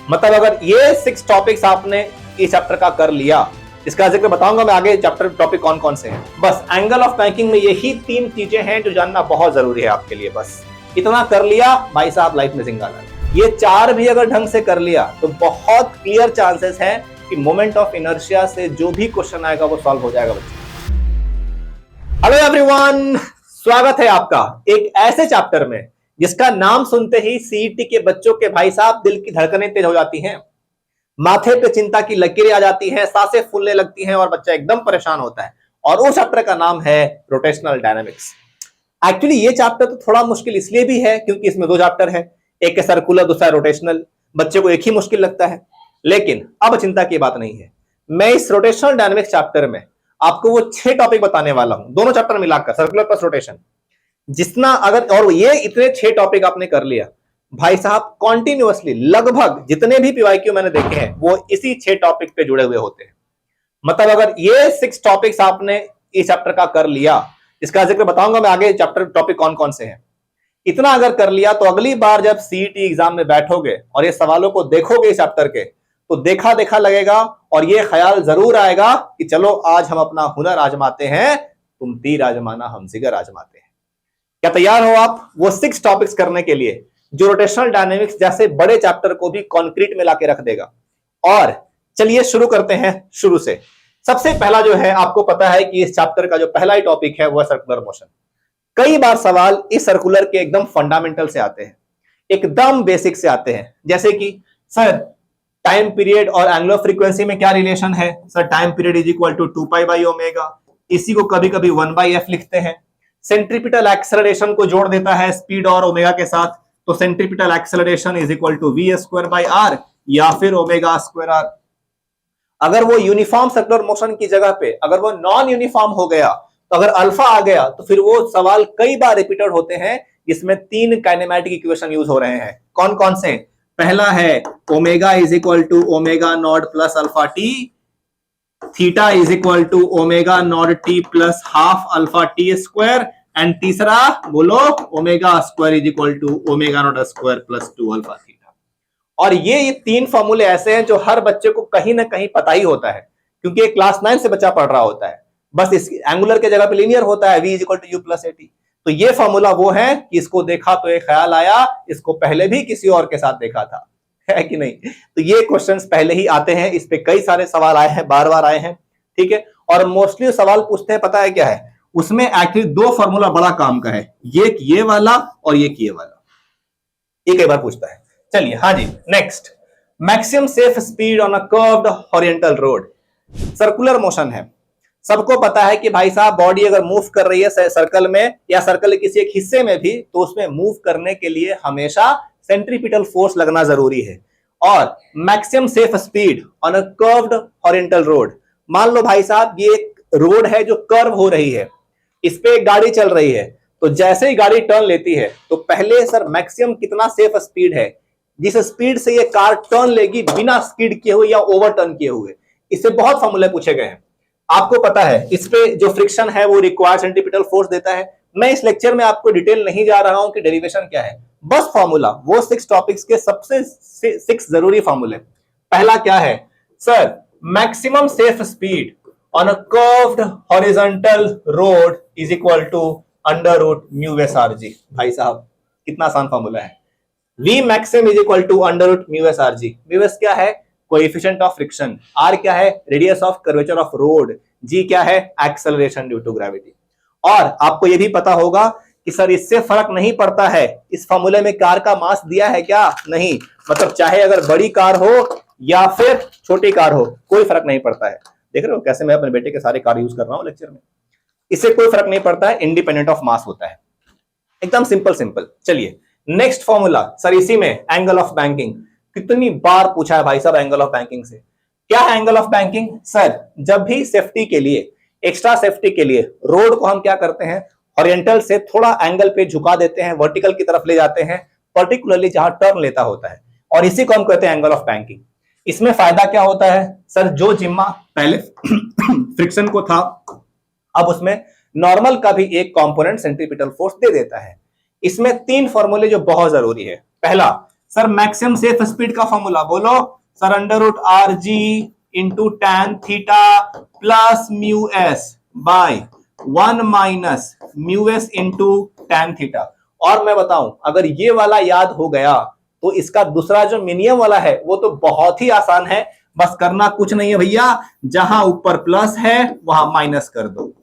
मतलब अगर ये 6 टॉपिक्स आपने इस चैप्टर का कर लिया, इसका जिक्र बताऊंगा मैं आगे चैप्टर टॉपिक कौन कौन से हैं। बस एंगल ऑफ बैंकिंग में यही 3 चीजें हैं जो जानना बहुत जरूरी है आपके लिए। बस इतना कर लिया भाई साहब, लाइफ में सिंगाला। ये 4 भी अगर ढंग से कर लिया तो बहुत क्लियर चांसेस हैं कि मोमेंट ऑफ इनर्शिया से जो भी क्वेश्चन आएगा वो सॉल्व हो जाएगा बच्चों। हेलो एवरीवन, स्वागत है आपका एक ऐसे चैप्टर में जिसका नाम सुनते ही सीईटी के बच्चों के भाई साहब दिल की धड़कनें तेज हो जाती हैं, माथे पे चिंता की लकीरें आ जाती हैं, सांसें फूलने लगती हैं और बच्चा एकदम परेशान होता है। और उस चैप्टर का नाम है रोटेशनल डायनामिक्स। एक्चुअली ये चैप्टर तो थोड़ा मुश्किल इसलिए भी है क्योंकि इसमें 2 चैप्टर है, एक है सर्कुलर, दूसरा रोटेशनल। बच्चे को एक ही मुश्किल लगता है, लेकिन अब चिंता की बात नहीं है। मैं इस रोटेशनल डायनामिक्स चैप्टर में आपको वो 6 टॉपिक बताने वाला हूं, दोनों चैप्टर मिलाकर, सर्कुलर प्लस रोटेशन। जितना अगर और ये इतने 6 टॉपिक आपने कर लिया भाई साहब, कॉन्टिन्यूअसली लगभग जितने भी पीवाईक्यू मैंने देखे हैं वो इसी 6 टॉपिक पे जुड़े हुए होते हैं। मतलब अगर ये 6 टॉपिक्स आपने इस चैप्टर का कर लिया, इसका जिक्र बताऊंगा मैं आगे चैप्टर टॉपिक कौन कौन से हैं। इतना अगर कर लिया तो अगली बार जब सीईटी एग्जाम में बैठोगे और ये सवालों को देखोगे इस चैप्टर के, तो देखा देखा लगेगा और ये ख्याल जरूर आएगा कि चलो आज हम अपना हुनर आजमाते हैं, तुम तीर आजमाना हम जिगर आजमाते हैं। क्या तैयार हो आप वो 6 टॉपिक्स करने के लिए जो रोटेशनल डायनेमिक्स जैसे बड़े चैप्टर को भी कॉन्क्रीट में लाके रख देगा? और चलिए शुरू करते हैं शुरू से। सबसे पहला जो है, आपको पता है कि इस चैप्टर का जो पहला ही टॉपिक है वो है सर्कुलर मोशन। कई बार सवाल इस सर्कुलर के एकदम फंडामेंटल से आते हैं, एकदम बेसिक से आते हैं, जैसे कि सर टाइम पीरियड और एंगुलर फ्रीक्वेंसी में क्या रिलेशन है? Sir time period is equal to 2π/ω, इसी को कभी कभी 1/f लिखते हैं। सेंट्रीपिटल एक्सेलरेशन को जोड़ देता है स्पीड और ओमेगा के साथ, तो centripetal acceleration is equal to v²/r या फिर ω²r। अगर वो यूनिफॉर्म सर्कुलर मोशन की जगह पे अगर वो नॉन यूनिफॉर्म हो गया, तो अगर अल्फा आ गया तो फिर वो सवाल कई बार रिपीटेड होते हैं। इसमें 3 काइनेमेटिक इक्वेशन यूज हो रहे हैं। कौन कौन से? पहला है omega is equal to omega nought plus alpha t, theta is equal to omega nought t plus half alpha t square, and तीसरा बोलो omega square is equal to omega nought square plus 2 alpha theta. और ये 3 फॉर्मूले ऐसे हैं जो हर बच्चे को कहीं ना कहीं पता ही होता है, क्योंकि ये क्लास 9 से बच्चा पढ़ रहा होता है। बस इस एंगुलर के जगह पे लीनियर होता है, v is equal to u plus a t. तो ये फॉर्मूला वो है कि इसको देखा तो एक ख्याल आया, इसको पहले भी किसी और के साथ देखा था, है कि नहीं? तो ये क्वेश्चंस पहले ही आते हैं, इस पे कई सारे सवाल आए हैं, बार बार आए हैं, ठीक है। और मोस्टली सवाल पूछते हैं, पता है क्या है उसमें? एक्चुअली 2 फॉर्मूला बड़ा काम का है, ये वाला और ये वाला, एक बार पूछता है। चलिए, हाँ जी, next, maximum safe speed on a curved horizontal road. Circular motion है, सबको पता है कि भाई साहब बॉडी अगर मूव कर रही है सर्कल में या सर्कल के किसी एक हिस्से में भी, तो उसमें मूव करने के लिए हमेशा सेंट्रीपिटल फोर्स लगना जरूरी है। और maximum safe speed on a curved horizontal road, मान लो भाई साहब ये एक रोड है जो कर्व हो रही है, इस पे एक गाड़ी चल रही है, तो जैसे ही गाड़ी टर्न लेती है तो पहले सर मैक्सिमम कितना सेफ स्पीड है जिस स्पीड से ये कार टर्न लेगी बिना स्किड किए हुए या ओवरटर्न किए हुए। इससे बहुत फॉर्मूले पूछे गए हैं, आपको पता है। इस पे जो फ्रिक्शन है वो रिक्वायर्ड सेंट्रीपिटल फोर्स देता है। मैं इस लेक्चर में आपको डिटेल नहीं जा रहा हूं कि डेरिवेशन क्या है, बस फॉर्मूला वो 6 टॉपिक्स के सबसे 6 जरूरी फॉर्मूले। पहला क्या है sir? Maximum safe speed on a curved horizontal road is equal to under root mu s r g. भाई साहब कितना आसान फॉर्मूला है, v maximum is equal to under root mu s r g. Mu s क्या है? Coefficient of friction, r क्या है? Radius of curvature of road, g क्या है? Acceleration due to gravity. और आपको यह भी पता होगा कि सर इससे फर्क नहीं पड़ता है, इस फॉर्मूले में कार का मास दिया है क्या? नहीं, मतलब चाहे अगर बड़ी कार हो या फिर छोटी कार हो, कोई फर्क नहीं पड़ता है। देख रहे हो कैसे मैं अपने बेटे के सारे कार यूज कर रहा हूं लेक्चर में, इससे कोई फर्क नहीं पड़ता है, इंडिपेंडेंट ऑफ मास होता है, एकदम सिंपल। चलिए नेक्स्ट फॉर्मूला सर, इसी में एंगल ऑफ बैंकिंग। कितनी बार पूछा है भाई साहब एंगल ऑफ बैंकिंग से। क्या है एंगल ऑफ बैंकिंग? सर जब भी सेफ्टी के लिए, एक्स्ट्रा सेफ्टी के लिए रोड को हम क्या करते हैं, हॉरिजॉन्टल से थोड़ा एंगल पे झुका देते हैं, वर्टिकल की तरफ ले जाते हैं, पर्टिकुलरली जहां टर्न लेता होता है, और इसी को हम कहते हैं एंगल ऑफ बैंकिंग। इसमें फायदा क्या होता है सर? जो जिम्मा पहले फ्रिक्शन को था, अब उसमें नॉर्मल का भी एक कंपोनेंट सेंट्रीपिटल फोर्स दे देता है। इसमें 3 फॉर्मूले जो बहुत जरूरी है। पहला सर मैक्सिमम सेफ स्पीड का फॉर्मूला बोलो sir, under root r g into tan theta plus mu s by 1 minus mu s into tan theta. और मैं बताऊं, अगर ये वाला याद हो गया तो इसका दूसरा जो मिनिमम वाला है वो तो बहुत ही आसान है, बस करना कुछ नहीं है भैया, जहां ऊपर प्लस है वहां माइनस कर दो।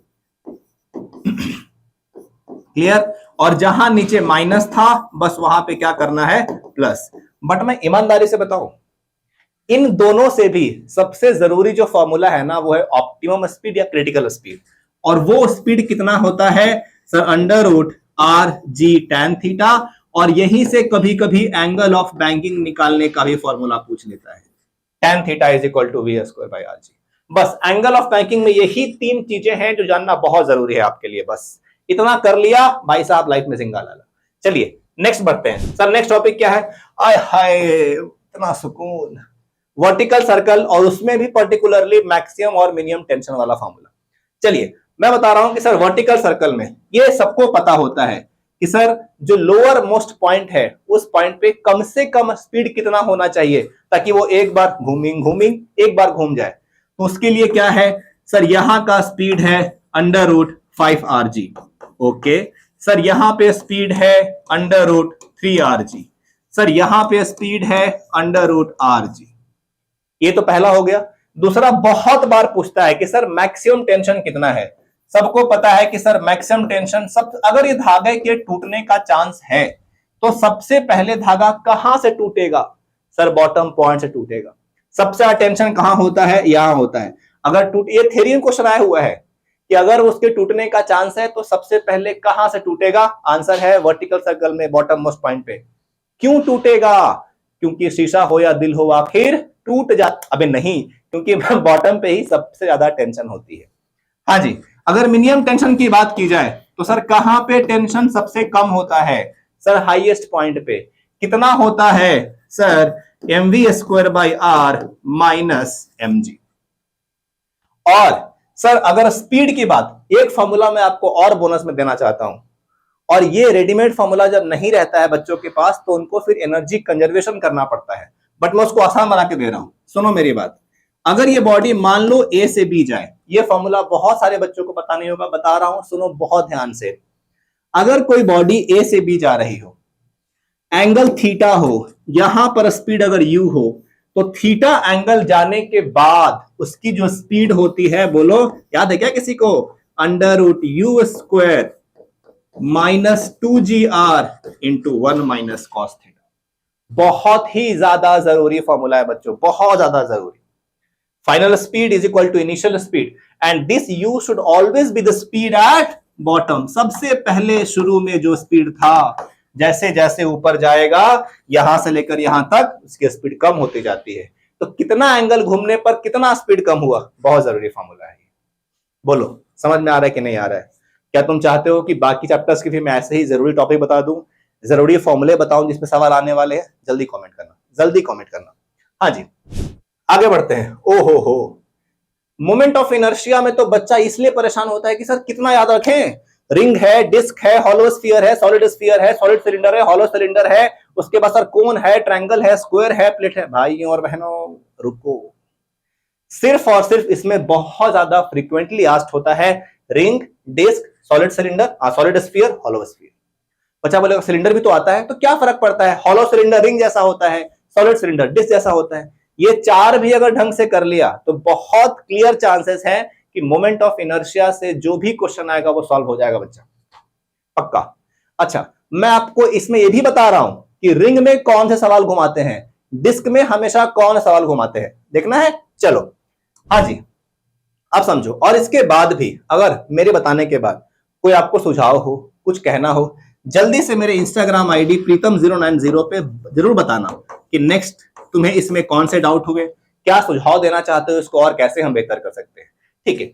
क्लियर? और जहां नीचे माइनस था बस वहां पे क्या करना है, प्लस। बट मैं ईमानदारी से बताऊं, इन दोनों से भी सबसे जरूरी जो फॉर्मूला है ना वो है ऑप्टिमम स्पीड या क्रिटिकल स्पीड। और वो स्पीड कितना होता है sir, under root r g tan theta. और यहीं से कभी कभी एंगल ऑफ बैंकिंग निकालने का भी फॉर्मूला पूछ लेता है, tan theta is equal to v square by r g. बस एंगल ऑफ बैंकिंग में यही तीन चीजें हैं जो जानना बहुत जरूरी है आपके लिए। बस इतना कर लिया भाई साहब, लाइफ में सिंगा लाला। चलिए नेक्स्ट बढ़ते हैं। सर नेक्स्ट टॉपिक क्या है? आय हाय इतना सुकून, वर्टिकल सर्कल, और उसमें भी पर्टिकुलरली मैक्सिमम और मिनिमम टेंशन वाला फॉर्मूला। चलिए मैं बता रहा हूं कि सर वर्टिकल सर्कल में ये सबको पता होता है कि सर जो लोअर मोस्ट पॉइंट है उस पॉइंट पे कम से कम स्पीड कितना होना चाहिए ताकि वो एक बार घूमिंग एक बार घूम जाए। तो उसके लिए क्या है सर, यहां का स्पीड है under root 5 r g. Okay sir, यहां पे स्पीड है under root 3 r g. Sir यहां पे स्पीड है अंडर रूट आर जी। ये तो पहला हो गया। दूसरा बहुत बार पूछता है कि सर मैक्सिमम टेंशन कितना है। सबको पता है कि सर मैक्सिमम टेंशन सब, अगर ये धागे के टूटने का चांस है तो सबसे पहले धागा कहां से टूटेगा सर, बॉटम पॉइंट से टूटेगा। सबसे ज्यादा टेंशन कहां होता है, यहां होता है। अगर टूट, ये थ्योरी में क्वेश्चन आया हुआ है कि अगर उसके टूटने का चांस है तो सबसे पहले कहां से टूटेगा। आंसर है वर्टिकल सर्कल में बॉटम मोस्ट पॉइंट पे। क्यों टूटेगा? क्योंकि शीशा हो या दिल हो आखिर टूट जा, अबे नहीं, क्योंकि बॉटम पे ही सबसे ज्यादा टेंशन होती है। हाँ जी, अगर मिनिमम टेंशन की बात की जाए तो सर कहां पे टेंशन सबसे कम होता है सर, हाईएस्ट पॉइंट पे। कितना होता है sir, mv square by r minus mg। और सर अगर स्पीड की बात, एक फॉर्मूला मैं आपको और बोनस में देना चाहता हूं, और ये रेडीमेड फॉर्मूला जब नहीं रहता है बच्चों के पास तो उनको फिर एनर्जी कंजर्वेशन करना पड़ता है, बट मैं उसको आसान बना के दे रहा हूं। सुनो मेरी बात, अगर ये बॉडी मान लो ए से बी जाए, ये फॉर्मूला बहुत सारे बच्चों को पता नहीं होगा, बता रहा हूं, सुनो बहुत ध्यान से। अगर कोई बॉडी ए से बी जा रही हो, एंगल थीटा हो, यहां पर स्पीड अगर यू हो, तो थीटा एंगल जाने के बाद उसकी जो स्पीड होती है, बोलो याद है क्या किसी को, under root u square minus 2gr into 1 minus cos theta. बहुत ही ज्यादा जरूरी फॉर्मूला है बच्चों, बहुत ज्यादा जरूरी। Final speed is equal to initial speed and this you should always be the speed at bottom. सबसे पहले शुरू में जो स्पीड था, जैसे जैसे ऊपर जाएगा यहां से लेकर यहां तक उसकी स्पीड कम होती जाती है। तो कितना एंगल घूमने पर कितना स्पीड कम हुआ, बहुत जरूरी फॉर्मूला है। बोलो समझ में आ रहा है कि नहीं आ रहा है? क्या तुम चाहते हो कि बाकी चैप्टर्स की फिर मैं ऐसे ही जरूरी टॉपिक बता दूं, जरूरी फॉर्मूले बताऊं जिसमें सवाल आने वाले हैं? जल्दी कमेंट करना, जल्दी कमेंट करना। हाँ जी आगे बढ़ते हैं। ओ हो, मोमेंट ऑफ इनर्शिया में तो बच्चा इसलिए परेशान होता है कि सर कितना याद रखें, रिंग है, डिस्क है, हॉलो स्फीयर है, सॉलिड स्फीयर है, सॉलिड सिलेंडर है, हॉलो सिलेंडर है, उसके बाद सर कोन है, ट्रायंगल है, स्क्वायर है, प्लेट है। भाइयों और बहनों रुको, सिर्फ और सिर्फ इसमें बहुत ज्यादा फ्रीक्वेंटली आस्क्ड होता है ring, disc, solid cylinder, solid sphere, hollow sphere. बच्चा बोलेगा सिलेंडर भी तो आता है, तो क्या फर्क पड़ता है, हॉलो सिलेंडर रिंग जैसा होता है, सॉलिड सिलेंडर डिस्क जैसा होता है। ये चार भी अगर ढंग से कर लिया तो बहुत क्लियर चांसेस है कि मोमेंट ऑफ इनर्शिया से जो भी क्वेश्चन आएगा वो सॉल्व हो जाएगा बच्चा, पक्का। अच्छा मैं आपको इसमें ये भी बता रहा हूं कि रिंग में कौन से सवाल घुमाते हैं, डिस्क में हमेशा कौन सवाल घुमाते हैं, देखना है। चलो हाँ जी आप समझो। और इसके बाद भी अगर मेरे बताने के बाद कोई आपको सुझाव हो, कुछ कहना हो, जल्दी से मेरे इंस्टाग्राम आईडी प्रीतम090 पे जरूर बताना कि नेक्स्ट तुम्हें इसमें कौन से डाउट हुए, क्या सुझाव देना चाहते हो इसको और कैसे हम बेहतर कर सकते हैं। ठीक है,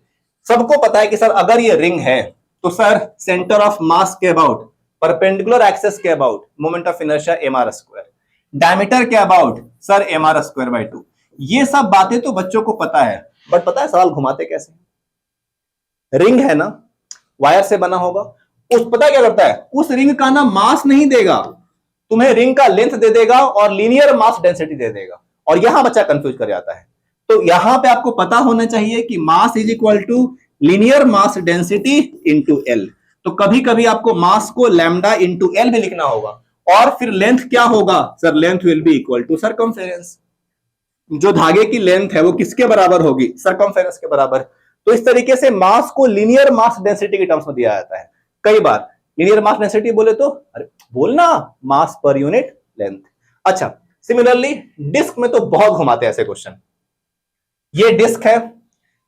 सबको पता है कि सर अगर ये रिंग है तो सर सेंटर ऑफ मास के अबाउट, परपेंडिकुलर एक्सेस के about moment of inertia mr square, diameter के about sir mr square by 2। ये सब बातें तो बच्चों को पता है, बट पता है सवाल घुमाते कैसे? रिंग है ना, वायर से बना होगा, उस पता क्या करता है, उस रिंग का ना मास नहीं देगा, तुम्हें रिंग का लेंथ दे देगा और लीनियर मास डेंसिटी दे देगा, और यहां बच्चा कंफ्यूज कर जाता है। तो यहां पे आपको पता होना चाहिए कि mass is equal to linear mass density into l. तो कभी कभी आपको मास को लैम्डा इंटू एल भी लिखना होगा, और फिर लेंथ क्या होगा sir, length will be equal to circumference. जो धागे की लेंथ है वो किसके बराबर होगी, सर्कमफेरेंस के बराबर। तो इस तरीके से मास को लीनियर मास डेंसिटी के टर्म्स में दिया जाता है। कई बार लीनियर मास डेंसिटी बोले तो अरे बोलना मास पर यूनिट लेंथ। अच्छा, सिमिलरली डिस्क में तो बहुत घुमाते हैं ऐसे क्वेश्चन। ये डिस्क है,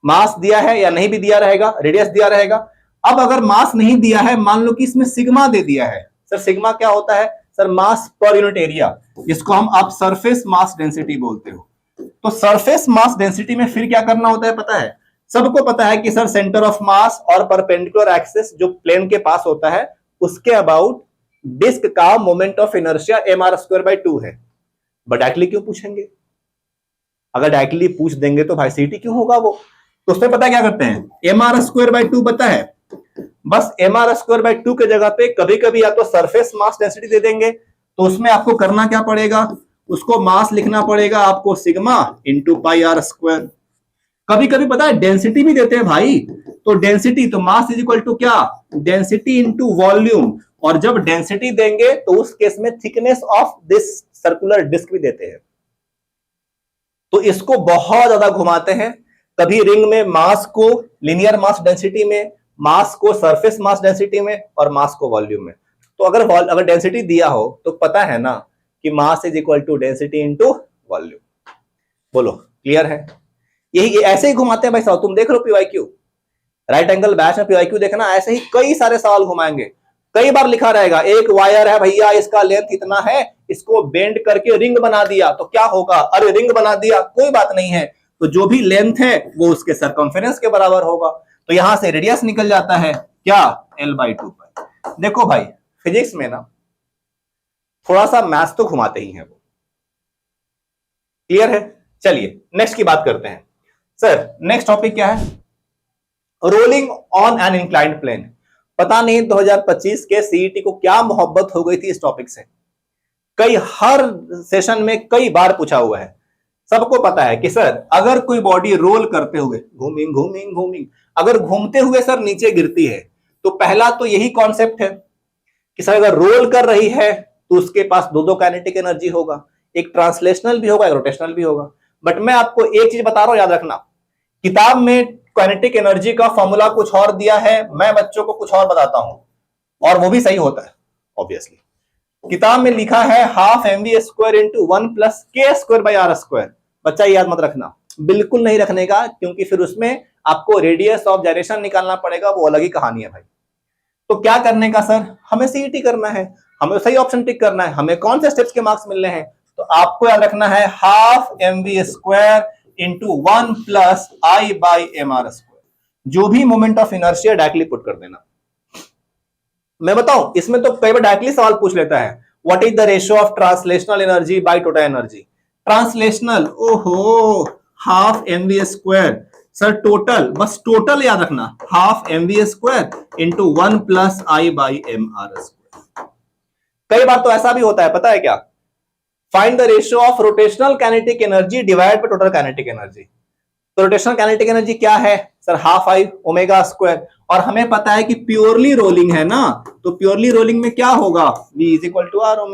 मास दिया है या नहीं भी दिया रहेगा, रेडियस दिया रहेगा। अब अगर मास नहीं दिया है, मान लो कि इसमें सिग्मा दे दिया है। सर सिग्मा क्या होता है, सर मास पर यूनिट एरिया, जिसको हम आप सरफेस मास डेंसिटी बोलते हो। तो सरफेस मास डेंसिटी में फिर क्या करना होता है पता है, सबको पता है कि सर सेंटर ऑफ मास और परपेंडिकुलर एक्सिस जो प्लेन के पास होता है उसके अबाउट डिस्क का मोमेंट ऑफ इनर्शिया mr²/2 है। बट डायरेक्टली क्यों पूछेंगे, अगर डायरेक्टली पूछ देंगे तो भाई सीटी क्यों होगा वो। तो उसमें पता क्या करते हैं, mr²/2 पता है, बस mr²/2 के जगह पे कभी कभी या तो सरफेस मास डेंसिटी दे देंगे, तो उसमें आपको करना क्या पड़ेगा, उसको मास लिखना पड़ेगा आपको sigma into pi r square. कभी कभी पता है डेंसिटी भी देते हैं भाई, तो डेंसिटी तो मास इज इक्वल टू क्या, डेंसिटी इंटू वॉल्यूम, और जब डेंसिटी देंगे तो उस केस में thickness of this circular disc भी देते हैं। तो इसको बहुत ज्यादा घुमाते हैं, कभी रिंग में मास को लीनियर मास डेंसिटी में, मास को सरफेस मास डेंसिटी में, और मास को वॉल्यूम में। तो अगर डेंसिटी दिया हो तो पता है ना कि mass is equal to density into volume. बोलो क्लियर है, यही ऐसे ही घुमाते हैं भाई साहब। तुम देख लो पीवाईक्यू, राइट एंगल बैच में पीवाईक्यू देखना, ऐसे ही कई सारे सवाल घुमाएंगे। कई बार लिखा रहेगा एक वायर है भैया, इसका लेंथ इतना है, इसको बेंड करके रिंग बना दिया तो क्या होगा, अरे रिंग बना दिया कोई बात नहीं है, तो जो भी लेंथ है वो उसके सरकमफेरेंस के बराबर होगा। तो यहां से रेडियस निकल जाता है क्या, l/2 पर। देखो भाई फिजिक्स में ना थोड़ा सा मैथ्स तो घुमाते ही हैं वो, क्लियर है। चलिए नेक्स्ट की बात करते हैं। सर नेक्स्ट टॉपिक क्या है, rolling on an inclined plane. पता नहीं 2025 के सीईटी को क्या मोहब्बत हो गई थी इस टॉपिक से, कई हर सेशन में कई बार पूछा हुआ है। सबको पता है कि सर अगर कोई बॉडी रोल करते हुए घूमिंग घूमिंग घूमिंग अगर घूमते हुए सर नीचे गिरती है, तो पहला तो यही कॉन्सेप्ट है कि सर अगर रोल कर रही है तो उसके पास दो काइनेटिक एनर्जी होगा, एक ट्रांसलेशनल भी होगा एक रोटेशनल भी होगा। बट मैं आपको एक चीज बता रहा हूं, याद रखना, किताब में काइनेटिक एनर्जी का फॉर्मूला कुछ और दिया है, मैं बच्चों को कुछ और बताता हूं, और वो भी सही होता है ऑब्वियसली। किताब में लिखा है half mv² into 1 plus k²/r²। बच्चा याद मत रखना, बिल्कुल नहीं रखने का, क्योंकि फिर उसमें आपको रेडियस ऑफ जाइरेशन निकालना पड़ेगा, वो अलग ही कहानी है भाई। तो क्या करने का सर, हमें सीईटी करना है, हमें सही ऑप्शन टिक करना है, हमें कौन से स्टेप्स के मार्क्स मिलने हैं। तो आपको याद रखना है half mv² into 1 plus I/mr²। जो भी moment of inertia directly put कर देना। मैं बताऊं, इसमें तो कई बार डायरेक्टली सवाल पूछ लेता है, what is the ratio of translational energy by total energy. Translational ओहो हाफ mv², सर टोटल, बस टोटल याद रखना, half mv² into 1 plus I/mr²। कई बार तो ऐसा भी होता है, पता है क्या, find the ratio of rotational kinetic energy divide by total kinetic energy. तो रोटेशनल काइनेटिक एनर्जी क्या है सर, हाफ I ω², और हमें पता है कि प्योरली रोलिंग है ना, तो प्योरली रोलिंग में क्या होगा, v is equal to r ω।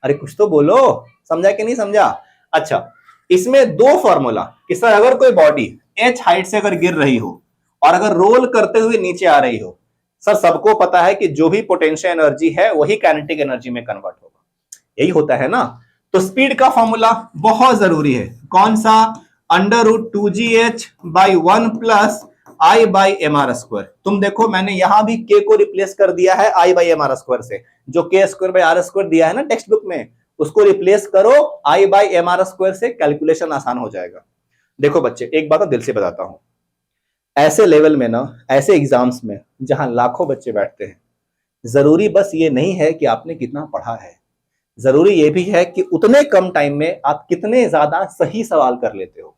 अरे कुछ तो बोलो, समझा कि नहीं समझा। अच्छा, इसमें दो फॉर्मूला कि सर अगर कोई बॉडी h हाइट से अगर गिर रही हो और अगर रोल करते हुए नीचे आ रही हो, सर सबको पता है कि जो भी पोटेंशियल एनर्जी है वही काइनेटिक एनर्जी में कन्वर्ट होगा, यही होता है ना। तो स्पीड का फॉर्मूला बहुत जरूरी है, कौन सा, √2gh/1 प्लस I/mr²। तुम देखो मैंने यहां भी k को रिप्लेस कर दिया है I/mr² से, जो k²/r² दिया है ना टेक्स्ट बुक में, उसको रिप्लेस करो I/mr² से, कैलकुलेशन आसान हो जाएगा। देखो बच्चे एक बात दिल से बताता हूं, ऐसे लेवल में ना, ऐसे एग्जाम्स में जहां लाखों बच्चे बैठते हैं, जरूरी बस ये नहीं है कि आपने कितना पढ़ा है, जरूरी ये भी है कि उतने कम टाइम में आप कितने ज्यादा सही सवाल कर लेते हो।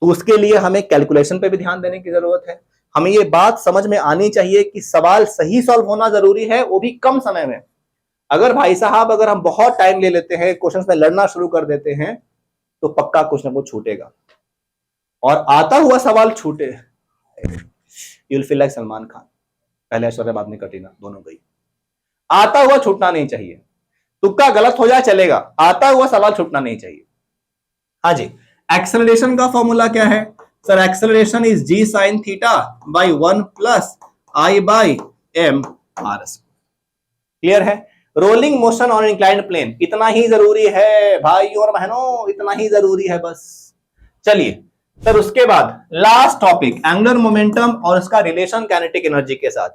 तो उसके लिए हमें कैलकुलेशन पे भी ध्यान देने की जरूरत है। हमें ये बात समझ में आनी चाहिए कि सवाल सही सॉल्व होना जरूरी है, वो भी कम समय में। अगर भाई साहब अगर हम बहुत टाइम ले लेते हैं, क्वेश्चंस में लड़ना शुरू कर देते हैं, तो पक्का कुछ ना कुछ छूटेगा। और आता हुआ सवाल छूटे, you will feel like Salman Khan, पहले ऐश्वर्या बाद में कटरीना, दोनों गई। आता हुआ छूटना नहीं चाहिए, तुक्का गलत हो जाए चलेगा, आता हुआ सवाल छूटना नहीं चाहिए। हाँ जी, एक्सेलरेशन का फॉर्मूला क्या है sir? Acceleration is g sine theta by 1 plus I by M R square. Clear है? Rolling motion on inclined plane, इतना ही जरूरी है भाई और बहनों, इतना ही जरूरी है बस। चलिए सर, उसके बाद लास्ट टॉपिक एंगुलर मोमेंटम और उसका रिलेशन काइनेटिक एनर्जी के साथ।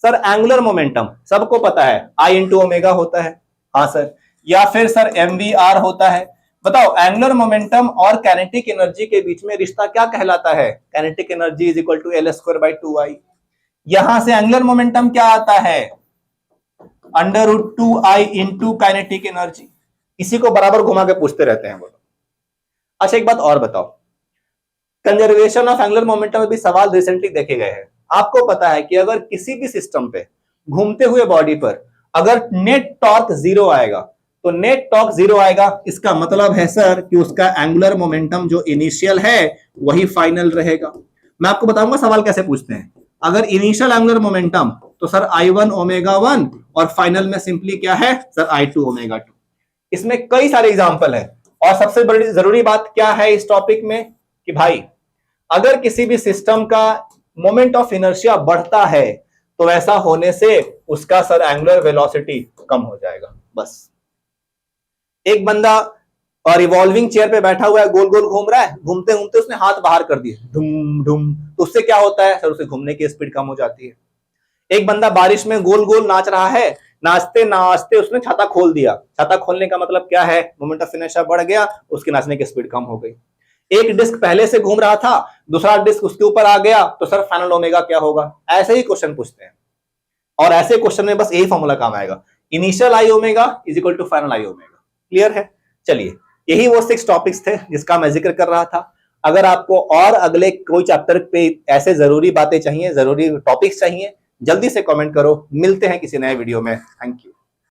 सर एंगुलर मोमेंटम सबको पता है I इंटू ओमेगा होता है, हाँ सर, या फिर सर MVR होता है। बताओ एंगुलर मोमेंटम और काइनेटिक एनर्जी के बीच में रिश्ता क्या कहलाता है? Kinetic energy is equal to L square by 2I। यहां से एंगुलर मोमेंटम क्या आता है? √2I into kinetic energy. इसी को बराबर घुमा के पूछते रहते हैं बोलो। अच्छा एक बात और बताओ, कंजर्वेशन ऑफ एंगुलर मोमेंटम में भी सवाल रिसेंटली देखे गए हैं। आपको पता है कि अगर किसी भी सिस्टम पे घूमते हुए बॉडी पर अगर नेट टॉर्क जीरो आएगा, तो नेट टॉर्क जीरो आएगा, इसका मतलब है सर कि उसका एंगुलर मोमेंटम जो इनिशियल है वही फाइनल रहेगा। मैं आपको बताऊंगा सवाल कैसे पूछते हैं। अगर इनिशियल एंगुलर मोमेंटम तो सर I1 ओमेगा 1 और फाइनल में सिंपली क्या है सर I2 ओमेगा 2। इसमें कई सारे एग्जांपल है। और सबसे बड़ी जरूरी बात क्या है इस टॉपिक में कि भाई अगर किसी भी सिस्टम का मोमेंट ऑफ इनर्शिया बढ़ता है तो वैसा होने से उसका सर एंगुलर वेलोसिटी कम हो जाएगा। बस एक बंदा और रिवॉल्विंग चेयर पे बैठा हुआ है, गोल गोल घूम रहा है, घूमते घूमते उसने हाथ बाहर कर दिए, धुम धुम, तो उससे क्या होता है सर? उसे घूमने की स्पीड कम हो जाती है। एक बंदा बारिश में गोल गोल नाच रहा है, नाचते नाचते उसने छाता खोल दिया, छाता खोलने का मतलब क्या है? मोमेंट ऑफ इनर्शिया बढ़ गया, उसकी नाचने की स्पीड कम हो गई। एक डिस्क पहले से घूम रहा था, दूसरा डिस्क उसके ऊपर आ गया, तो सर फाइनल ओमेगा क्या होगा? ऐसे ही क्वेश्चन पूछते हैं और ऐसे क्वेश्चन में बस यही फॉर्मूला काम आएगा, initial I omega is equal to final I omega. Clear है? चलिए यही वो 6 टॉपिक्स थे जिसका मैं जिक्र कर रहा था। अगर आपको और अगले कोई चैप्टर पे ऐसे जरूरी बातें चाहिए, जरूरी टॉपिक्स चाहिए, जल्दी से कमेंट करो। मिलते हैं किसी नए वीडियो में। Thank you.